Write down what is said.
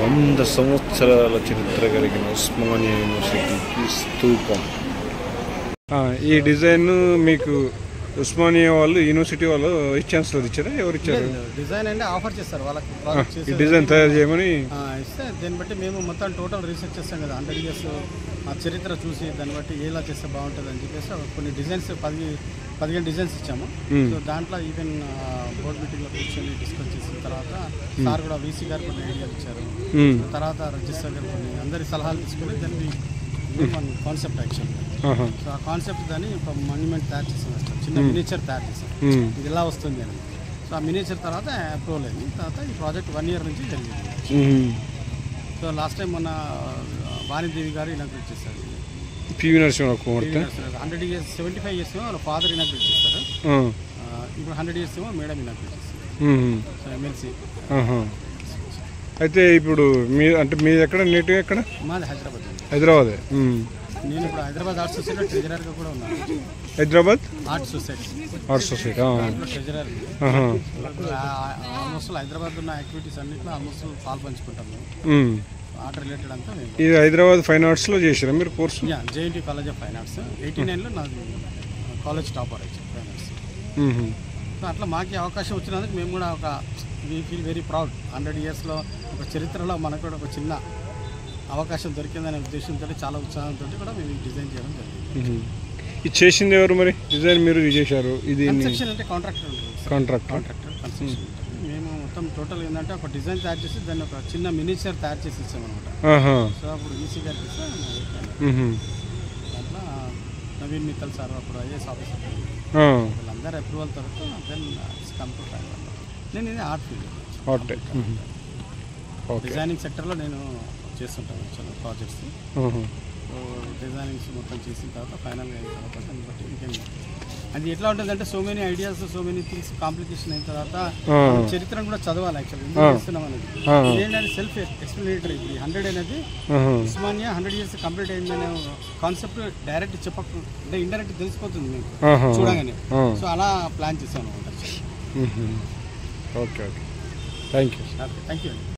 100 సంవత్సరాల చరిత్ర కలిగిన ఉస్మానియా యూనివర్సిటీకి స్తూపం. ఈ డిజైన్ మీకు ఉస్మానియా వాళ్ళు యూనివర్సిటీ వాళ్ళు వైస్ ఛాన్సలర్ ఇచ్చారా? ఎవరు ఇచ్చారు? డిజైన్ అంటే ఆఫర్ చేస్తారు వాళ్ళకి, ఈ డిజైన్ తయారు చేయమని ఇస్తే దాన్ని బట్టి మేము మొత్తం టోటల్ రీసెర్చ్ చేస్తాం కదా. 100 years ఆ చరిత్ర చూసి దాన్ని బట్టి ఎలా చేస్తే బాగుంటుంది అని చెప్పేసి కొన్ని డిజైన్స్ 15 డిజైన్స్ ఇచ్చాము. సో దాంట్లో ఈవెన్ బోర్డ్ మీటింగ్లో కూర్చొని డిస్కస్ చేసిన తర్వాత సార్ కూడా వీసీ గారు కొన్ని ఐడియాలు ఇచ్చారు. తర్వాత రిజిస్టర్ గారు కొన్ని అందరి సలహాలు తీసుకుని దాన్ని కాన్సెప్ట్ యాక్చువల్. సో ఆ కాన్సెప్ట్ దాన్ని మాన్యుమెంట్ తయారు చేసాం, చిన్న మినిచర్ తయారు చేసాం ఇది ఎలా వస్తుంది అని. సో ఆ మినిచర్ తర్వాత అప్రూవల్ అయింది. తర్వాత ఈ ప్రాజెక్ట్ 1 year నుంచి జరిగింది. సో లాస్ట్ టైం మొన్న వాణిదేవి గారు ఇనాగ్రేట్ చేశారు. పివి నరసింహరావు 100 years 75 years వాళ్ళ ఫాదర్ ఇనాగ్రేట్ చేస్తారు. ఇప్పుడు 100 years ఏమో మేడం ఇనాగ్రేట్ చేస్తారు. So MLC. అయితే ఇప్పుడు మీరు ఎక్కడ నేటివ్ ఎక్కడ? మాది హైదరాబాద్. నేను ఇప్పుడు హైదరాబాద్ ఆర్ట్స్ సొసైటీలో ట్రెజరర్గా కూడా ఉన్నాను. Hyderabad arts society treasurer. Almost Hyderabad ఉన్న యాక్టివిటీస్ అన్నింటిలో ఆల్మోస్ట్ పాలు పంచుకుంటాము. ఆర్ట్ రిలేటెడ్ అంతా ఇది హైదరాబాద్ ఫైన్ ఆర్ట్స్లో చేసారా మీరు course? JNT college of fine arts 89లో నాది కాలేజ్ టాపర్ వచ్చాను ఫైన్ ఆర్ట్స్. సో అట్లా మాకు అవకాశం వచ్చినందుకు మేము కూడా వీ ఫీల్ వెరీ ప్రౌడ్. 100 yearsలో ఒక చరిత్రలో మనకు కూడా ఒక చిన్న అవకాశం దొరికిందనే ఉద్దేశంతో చాలా ఉత్సాహంతో కూడా మేము డిజైన్ చేయడం జరిగింది. ఇది చేసింది ఎవరు మరి? డిజైన్ మీరు చేశారు? ఇది కన్స్ట్రక్షన్ అంటే కాంట్రాక్టర్ కన్స్ట్రక్షన్. మేము మొత్తం టోటల్ ఏంటంటే ఒక డిజైన్ తయారు చేసి దాన్ని ఒక చిన్న మినిచర్ తయారు చేసి ఇచ్చామన్నమాట. సో అప్పుడు ఈసీ గారికి ఇస్తే దాంట్లో నవీన్ మిత్తల్ సార్ అప్పుడు ఐఏఎస్ ఆఫీసర్ వీళ్ళందరూ అప్రూవల్ తర్వాత దెన్ కమ్ టు ఫైనల్. నేను ఇది ఆర్ట్ ఫీల్డ్ డిజైనింగ్ సెక్టర్లో నేను చేస్తుంటాను చాలా ప్రాజెక్ట్స్. డిజైనింగ్స్ మొత్తం చేసిన తర్వాత ఫైనల్గా అయిన తర్వాత దాన్ని బట్టి ఇంకేం అది ఎట్లా ఉంటుందంటే so many ideas so many things complication అయిన తర్వాత చరిత్రను కూడా చదవాలి. యాక్చువల్లీ చేస్తున్నాం అనేది ఏంటంటే సెల్ఫ్ ఎక్స్ప్లెనేటరీ. 100 అనేది ఉస్మానియా 100 years కంప్లీట్ అయిందనే కాన్సెప్ట్ డైరెక్ట్ చెప్పకుండా అంటే ఇండైరెక్ట్ తెలిసిపోతుంది మీకు చూడగానే. సో అలా ప్లాన్ చేశాను అనమాట. Okay, thank you.